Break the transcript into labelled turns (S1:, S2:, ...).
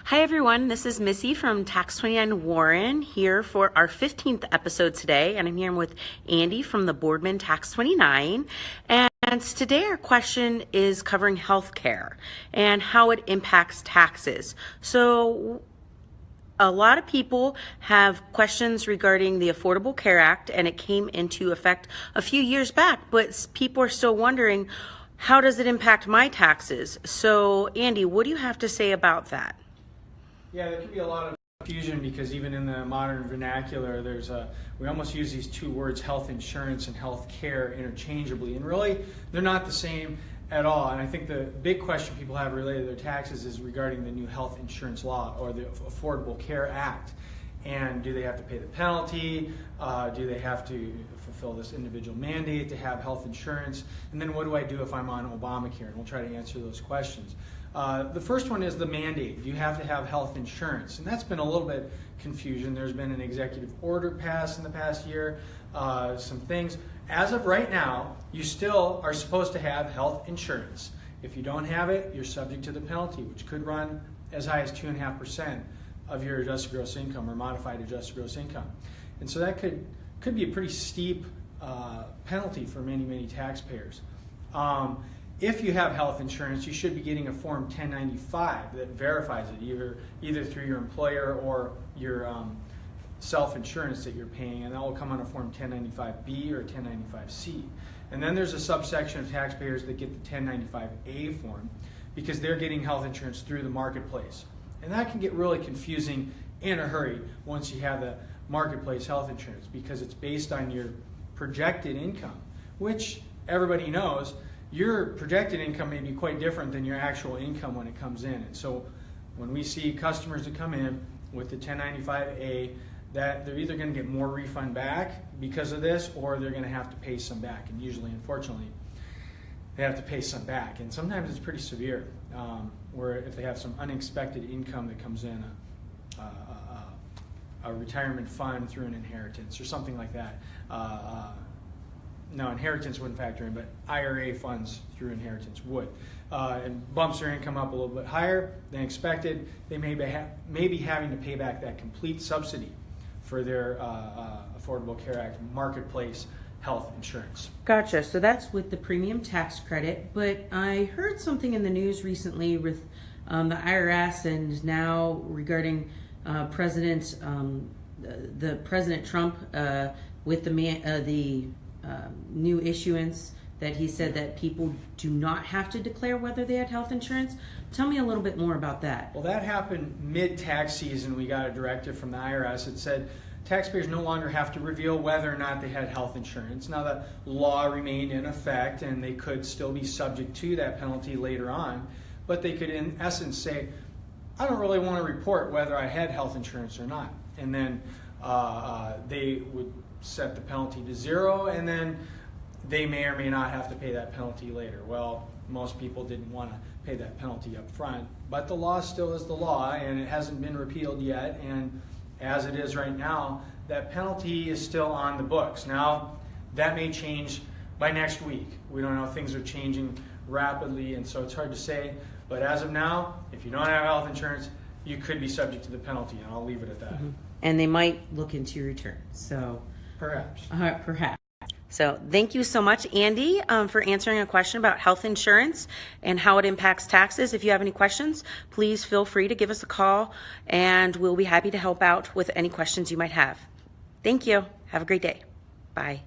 S1: Hi everyone, this is Missy from Tax 29 Warren here for our 15th episode today, and I'm here with Andy from the Boardman Tax 29. And today our question is covering healthcare and how it impacts taxes. So a lot of people have questions regarding the Affordable Care Act, and it came into effect a few years back, but people are still wondering, how does it impact my taxes? So Andy, what do you have to say about that?
S2: Yeah, there can be a lot of confusion because even in the modern vernacular, we almost use these two words, health insurance and health care, interchangeably, and really they're not the same at all. And I think the big question people have related to their taxes is regarding the new health insurance law or the Affordable Care Act. And do they have to pay the penalty? Do they have to fulfill this individual mandate to have health insurance? And then what do I do if I'm on Obamacare? And we'll try to answer those questions. The first one is the mandate. You have to have health insurance. And that's been a little bit confusion. There's been an executive order passed in the past year, some things. As of right now, you still are supposed to have health insurance. If you don't have it, you're subject to the penalty, which could run as high as 2.5% of your adjusted gross income or modified adjusted gross income. And so that could be a pretty steep penalty for many taxpayers. If you have health insurance, you should be getting a Form 1095 that verifies it, either through your employer or your self-insurance that you're paying, and that will come on a Form 1095B or 1095C. And then there's a subsection of taxpayers that get the 1095A form because they're getting health insurance through the marketplace. And that can get really confusing in a hurry once you have the marketplace health insurance because it's based on your projected income, which everybody knows your projected income may be quite different than your actual income when it comes in. And so when we see customers that come in with the 1095A, that they're either going to get more refund back because of this or they're going to have to pay some back. And usually, unfortunately, they have to pay some back. And sometimes it's pretty severe, where if they have some unexpected income that comes in, a retirement fund through an inheritance or something like that. No, inheritance wouldn't factor in, but IRA funds through inheritance would. And bumps their income up a little bit higher than expected. They may be having to pay back that complete subsidy for their Affordable Care Act marketplace health insurance.
S1: Gotcha. So that's with the premium tax credit. But I heard something in the news recently with the IRS and now regarding President Trump with the new issuance that he said that people do not have to declare whether they had health insurance. Tell me a little bit more about that.
S2: Well, that happened mid-tax season. We got a directive from the IRS that said taxpayers no longer have to reveal whether or not they had health insurance. Now, the law remained in effect and they could still be subject to that penalty later on, but they could in essence say, I don't really want to report whether I had health insurance or not. And then they would set the penalty to zero, and then they may or may not have to pay that penalty later. Well, most people didn't want to pay that penalty up front, but the law still is the law, and it hasn't been repealed yet, and as it is right now, that penalty is still on the books. Now, that may change by next week. We don't know, things are changing rapidly, and so it's hard to say, but as of now, if you don't have health insurance, you could be subject to the penalty, and I'll leave it at that.
S1: Mm-hmm. And they might look into your return, so...
S2: Perhaps.
S1: Perhaps. So thank you so much, Andy, for answering a question about health insurance and how it impacts taxes. If you have any questions, please feel free to give us a call, and we'll be happy to help out with any questions you might have. Thank you. Have a great day. Bye.